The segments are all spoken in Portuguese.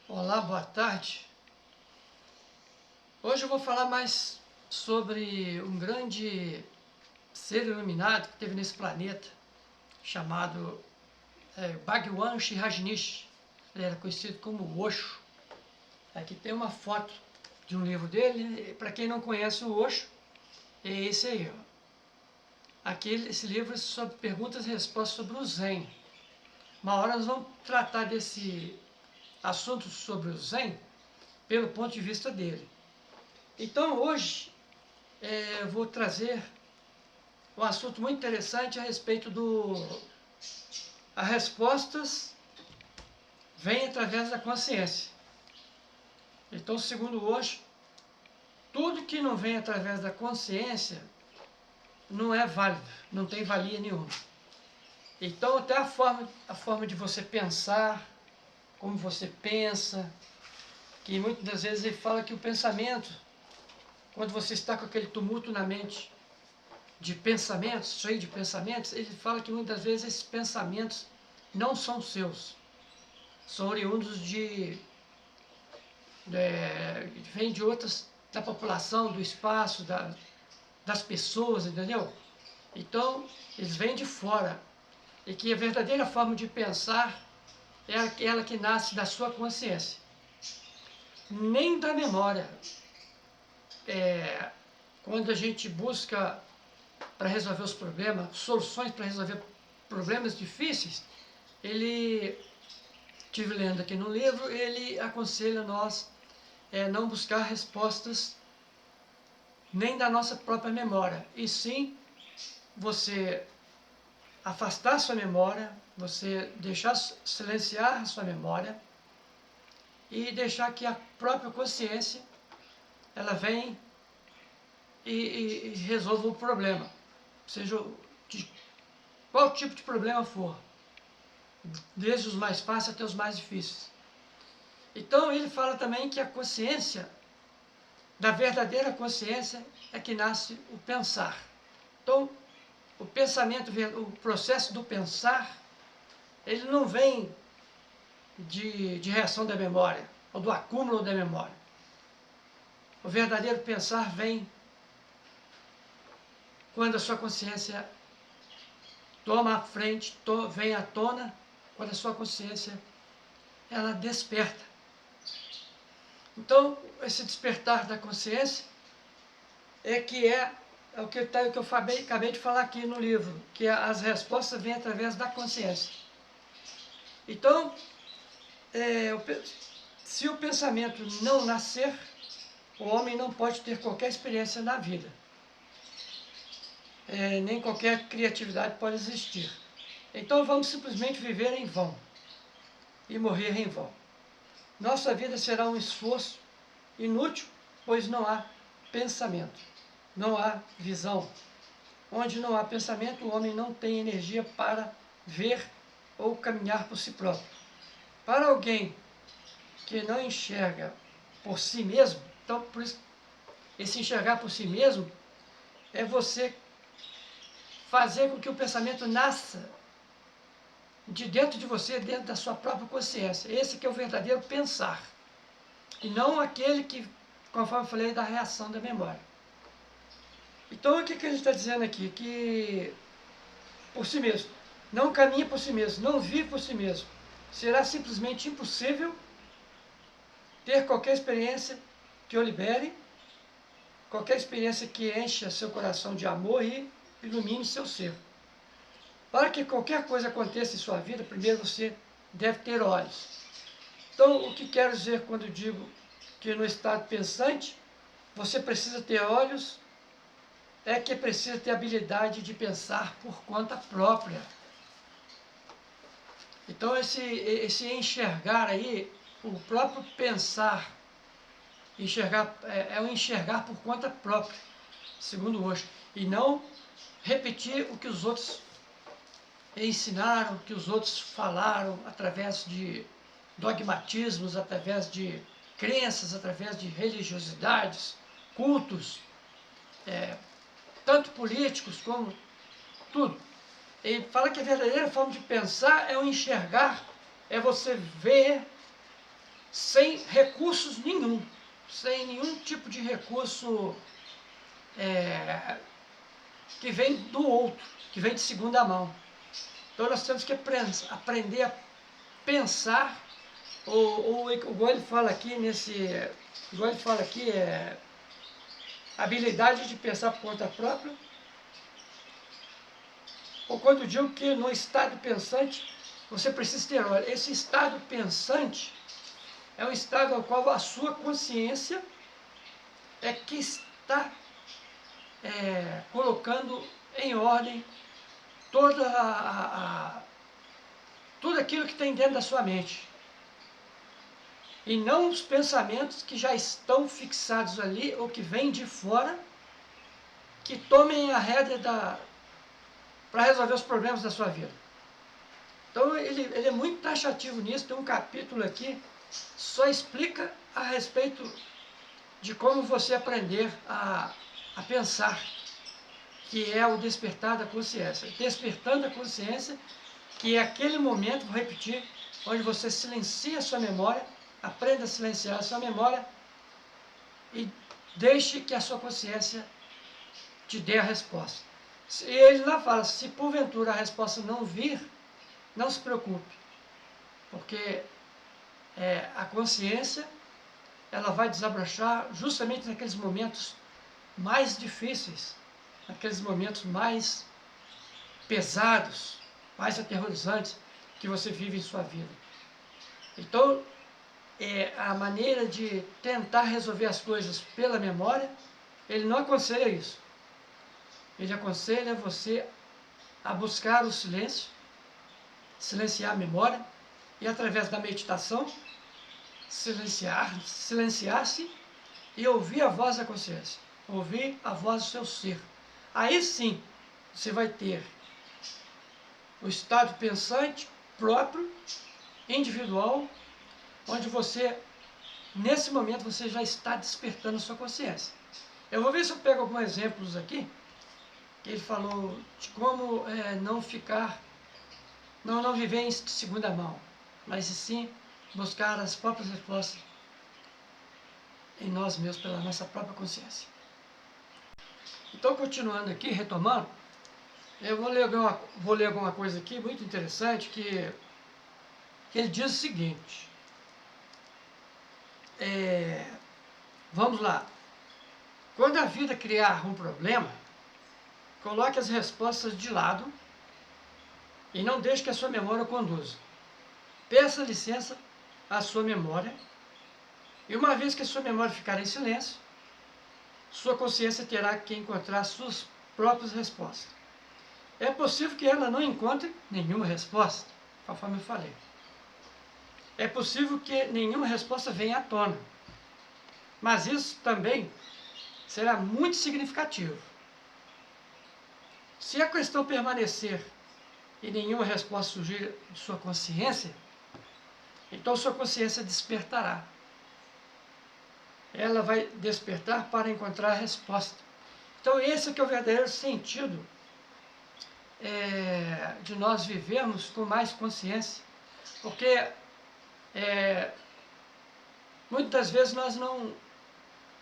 Olá, boa tarde. Hoje eu vou falar mais sobre um grande ser iluminado que teve nesse planeta, chamado Bhagwan Shree Rajneesh. Ele era conhecido como Osho. Aqui tem uma foto de um livro dele. Para quem não conhece o Osho, é esse aí. Ó. Aqui, esse livro é sobre perguntas e respostas sobre o Zen. Uma hora nós vamos tratar desse assunto sobre o Zen pelo ponto de vista dele. Então hoje eu vou trazer um assunto muito interessante a respeito as respostas vêm através da consciência. Então, segundo hoje, tudo que não vem através da consciência não é válido, não tem valia nenhuma. Então, até a forma de você pensar, como você pensa, que muitas das vezes ele fala que o pensamento, quando você está com aquele tumulto na mente de pensamentos, cheio de pensamentos, ele fala que muitas vezes esses pensamentos não são seus, são oriundos vem de outras, da população, do espaço, das pessoas, entendeu? Então, eles vêm de fora, e que a verdadeira forma de pensar é aquela que nasce da sua consciência, nem da memória. Quando a gente busca para resolver os problemas, soluções para resolver problemas difíceis, ele, estive lendo aqui no livro, ele aconselha nós não buscar respostas nem da nossa própria memória, e sim você afastar sua memória, você deixar silenciar a sua memória e deixar que a própria consciência ela vem e resolva o problema, seja de qual tipo de problema for, desde os mais fáceis até os mais difíceis. Então ele fala também que a consciência, da verdadeira consciência, é que nasce o pensar. Então, o pensamento, o processo do pensar, ele não vem de reação da memória, ou do acúmulo da memória. O verdadeiro pensar vem quando a sua consciência toma a frente, vem à tona, quando a sua consciência ela desperta. Então, esse despertar da consciência é o que eu acabei de falar aqui no livro, que as respostas vêm através da consciência. Então, se o pensamento não nascer, o homem não pode ter qualquer experiência na vida. Nem qualquer criatividade pode existir. Então vamos simplesmente viver em vão e morrer em vão. Nossa vida será um esforço inútil, pois não há pensamento, não há visão. Onde não há pensamento, o homem não tem energia para ver ou caminhar por si próprio. Para alguém que não enxerga por si mesmo, então por isso, esse enxergar por si mesmo é você fazer com que o pensamento nasça de dentro de você, dentro da sua própria consciência. Esse que é o verdadeiro pensar. E não aquele que, conforme eu falei, da reação da memória. Então o que ele está dizendo aqui? Que por si mesmo, não caminha por si mesmo, não vive por si mesmo. Será simplesmente impossível ter qualquer experiência que o libere, qualquer experiência que encha seu coração de amor e ilumine seu ser. Para que qualquer coisa aconteça em sua vida, primeiro você deve ter olhos. Então, o que quero dizer quando digo que no estado pensante, você precisa ter olhos, é que precisa ter habilidade de pensar por conta própria. Então, esse enxergar aí, o próprio pensar, é o enxergar por conta própria, segundo Osho, e não repetir o que os outros ensinaram, o que os outros falaram através de dogmatismos, através de crenças, através de religiosidades, cultos, tanto políticos como tudo. Ele fala que a verdadeira forma de pensar é o enxergar, é você ver sem recursos nenhum, sem nenhum tipo de recurso que vem do outro, que vem de segunda mão. Então nós temos que aprender a pensar, ou igual ele fala aqui igual ele fala aqui, habilidade de pensar por conta própria, ou quando eu digo que no estado pensante, você precisa ter, olha, esse estado pensante é um estado ao qual a sua consciência é que está colocando em ordem tudo aquilo que tem dentro da sua mente. E não os pensamentos que já estão fixados ali, ou que vêm de fora, que tomem a rédea para resolver os problemas da sua vida. Então ele é muito taxativo nisso, tem um capítulo aqui, só explica a respeito de como você aprender a pensar, que é o despertar da consciência. Despertando a consciência, que é aquele momento, vou repetir, onde você silencia a sua memória, aprenda a silenciar a sua memória e deixe que a sua consciência te dê a resposta. Ele lá fala, se porventura a resposta não vir, não se preocupe, porque a consciência ela vai desabrochar justamente naqueles momentos mais difíceis, naqueles momentos mais pesados, mais aterrorizantes que você vive em sua vida. Então, a maneira de tentar resolver as coisas pela memória, ele não aconselha isso. Ele aconselha você a buscar o silêncio, silenciar a memória, e através da meditação, silenciar-se e ouvir a voz da consciência, ouvir a voz do seu ser. Aí sim, você vai ter o estado pensante próprio, individual, onde você, nesse momento, você já está despertando a sua consciência. Eu vou ver se eu pego alguns exemplos aqui, que ele falou de como não viver em segunda mão, mas sim buscar as próprias respostas em nós mesmos, pela nossa própria consciência. Então, continuando aqui, retomando, eu vou ler alguma coisa aqui muito interessante, que ele diz o seguinte, vamos lá, quando a vida criar um problema, coloque as respostas de lado e não deixe que a sua memória o conduza. Peça licença à sua memória, e uma vez que a sua memória ficar em silêncio, sua consciência terá que encontrar suas próprias respostas. É possível que ela não encontre nenhuma resposta, conforme eu falei. É possível que nenhuma resposta venha à tona, mas isso também será muito significativo. Se a questão permanecer e nenhuma resposta surgir de sua consciência, então sua consciência despertará. Ela vai despertar para encontrar a resposta. Então esse é que é o verdadeiro sentido de nós vivermos com mais consciência, porque muitas vezes nós não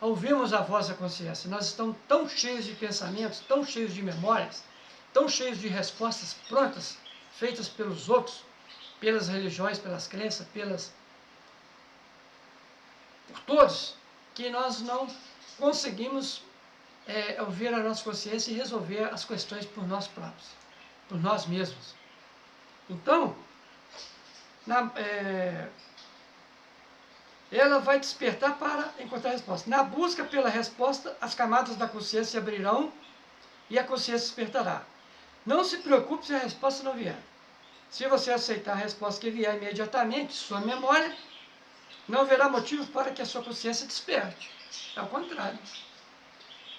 ouvimos a voz da consciência, nós estamos tão cheios de pensamentos, tão cheios de memórias, tão cheios de respostas prontas, feitas pelos outros, pelas religiões, pelas crenças, por todos, que nós não conseguimos ouvir a nossa consciência e resolver as questões por nós próprios, por nós mesmos. Então, ela vai despertar para encontrar a resposta. Na busca pela resposta, as camadas da consciência se abrirão e a consciência despertará. Não se preocupe se a resposta não vier. Se você aceitar a resposta que vier imediatamente, sua memória, não haverá motivo para que a sua consciência desperte. Ao contrário.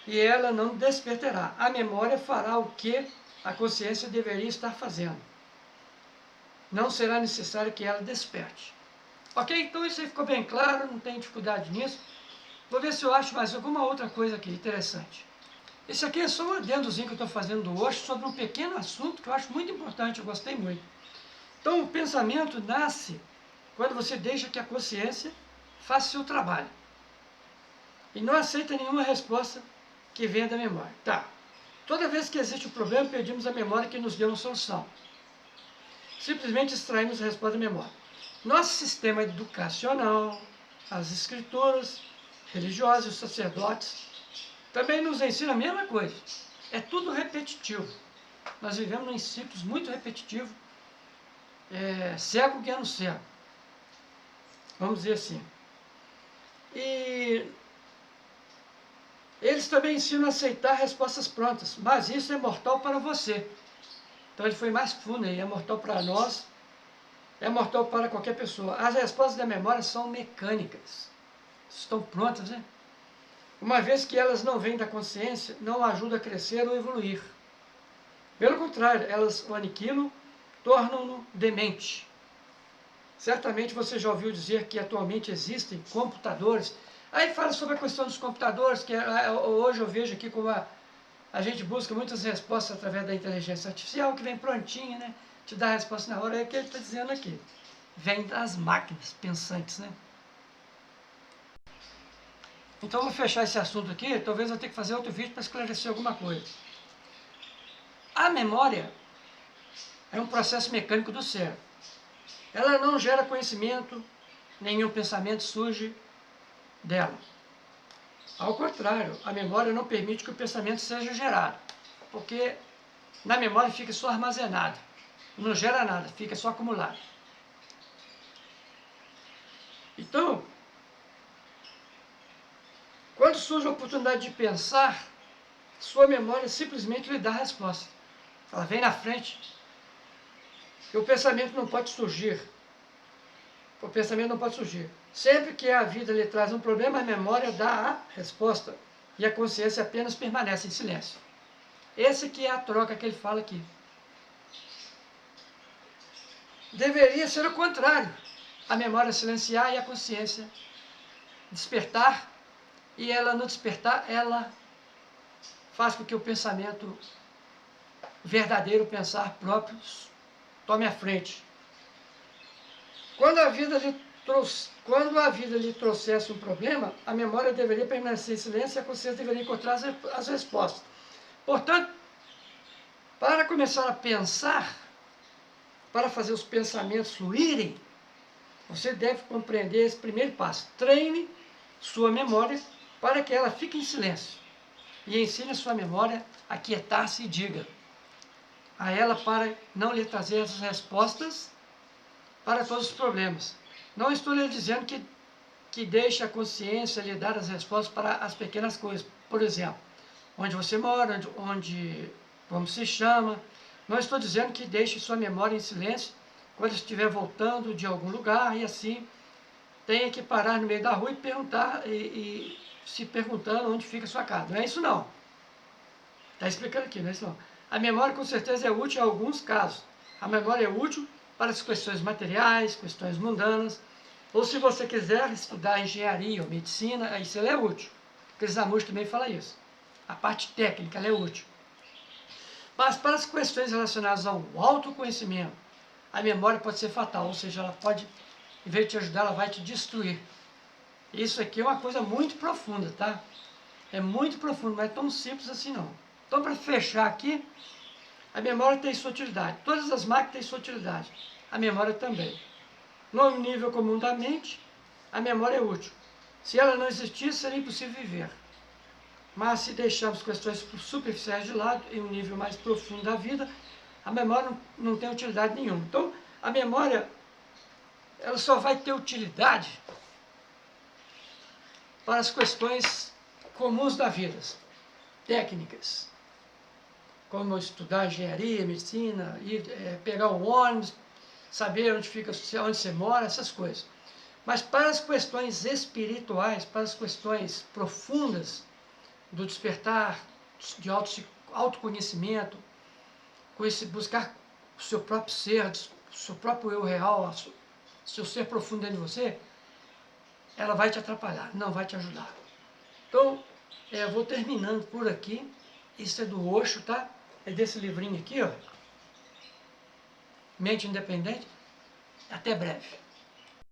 E ela não despertará. A memória fará o que a consciência deveria estar fazendo. Não será necessário que ela desperte. Ok? Então isso aí ficou bem claro, não tem dificuldade nisso. Vou ver se eu acho mais alguma outra coisa aqui interessante. Esse aqui é só um adendozinho que eu estou fazendo hoje sobre um pequeno assunto que eu acho muito importante, eu gostei muito. Então o pensamento nasce quando você deixa que a consciência faça seu trabalho. E não aceita nenhuma resposta que venha da memória. Tá. Toda vez que existe um problema, pedimos à memória que nos dê uma solução. Simplesmente extraímos a resposta da memória. Nosso sistema educacional, as escrituras religiosas, os sacerdotes, também nos ensinam a mesma coisa. É tudo repetitivo. Nós vivemos em ciclos muito repetitivos, cego guiando cego. Vamos dizer assim. E eles também ensinam a aceitar respostas prontas, mas isso é mortal para você. Então ele foi mais fundo aí, é mortal para nós, é mortal para qualquer pessoa. As respostas da memória são mecânicas, estão prontas, né? Uma vez que elas não vêm da consciência, não ajudam a crescer ou evoluir. Pelo contrário, elas o aniquilam, tornam-no demente. Certamente você já ouviu dizer que atualmente existem computadores. Aí fala sobre a questão dos computadores, que hoje eu vejo aqui como a gente busca muitas respostas através da inteligência artificial, que vem prontinha, né? Te dá a resposta na hora, é o que ele está dizendo aqui. Vem das máquinas pensantes, né? Então eu vou fechar esse assunto aqui, talvez eu tenha que fazer outro vídeo para esclarecer alguma coisa. A memória é um processo mecânico do cérebro. Ela não gera conhecimento, nenhum pensamento surge dela. Ao contrário, a memória não permite que o pensamento seja gerado, porque na memória fica só armazenado, não gera nada, fica só acumulado. Então, quando surge a oportunidade de pensar, sua memória simplesmente lhe dá a resposta. Ela vem na frente, e o pensamento não pode surgir. O pensamento não pode surgir. Sempre que a vida lhe traz um problema, a memória dá a resposta. E a consciência apenas permanece em silêncio. Esse que é a troca que ele fala aqui. Deveria ser o contrário. A memória silenciar e a consciência despertar. E ela no despertar, ela faz com que o pensamento verdadeiro, pensar próprio, tome a frente. Quando a vida lhe trouxesse um problema, a memória deveria permanecer em silêncio e a consciência deveria encontrar as respostas. Portanto, para começar a pensar, para fazer os pensamentos fluírem, você deve compreender esse primeiro passo. Treine sua memória para que ela fique em silêncio. E ensine a sua memória a quietar-se e diga a ela para não lhe trazer as respostas para todos os problemas. Não estou lhe dizendo que deixe a consciência lhe dar as respostas para as pequenas coisas. Por exemplo, onde você mora, como se chama. Não estou dizendo que deixe sua memória em silêncio quando estiver voltando de algum lugar e assim tenha que parar no meio da rua e perguntar, e se perguntando onde fica a sua casa. Não é isso não. Está explicando aqui, não é isso não. A memória com certeza é útil em alguns casos. A memória é útil para as questões materiais, questões mundanas, ou se você quiser estudar engenharia ou medicina, isso ela é útil. Krishnamurti também fala isso. A parte técnica ela é útil. Mas para as questões relacionadas ao autoconhecimento, a memória pode ser fatal, ou seja, ela pode, em vez de te ajudar, ela vai te destruir. Isso aqui é uma coisa muito profunda, tá? É muito profundo, não é tão simples assim não. Então, para fechar aqui, a memória tem sua utilidade. Todas as máquinas têm sua utilidade. A memória também. No nível comum da mente, a memória é útil. Se ela não existisse, seria impossível viver. Mas se deixarmos questões superficiais de lado, em um nível mais profundo da vida, a memória não tem utilidade nenhuma. Então, a memória, ela só vai ter utilidade para as questões comuns da vida, técnicas, como estudar engenharia, medicina, pegar um ônibus, saber onde fica, onde você mora, essas coisas. Mas para as questões espirituais, para as questões profundas do despertar, de autoconhecimento, buscar o seu próprio ser, o seu próprio eu real, o seu ser profundo dentro de você, ela vai te atrapalhar, não vai te ajudar. Então, eu vou terminando por aqui. Isso é do Osho, tá? É desse livrinho aqui, ó. Mente Independente. Até breve.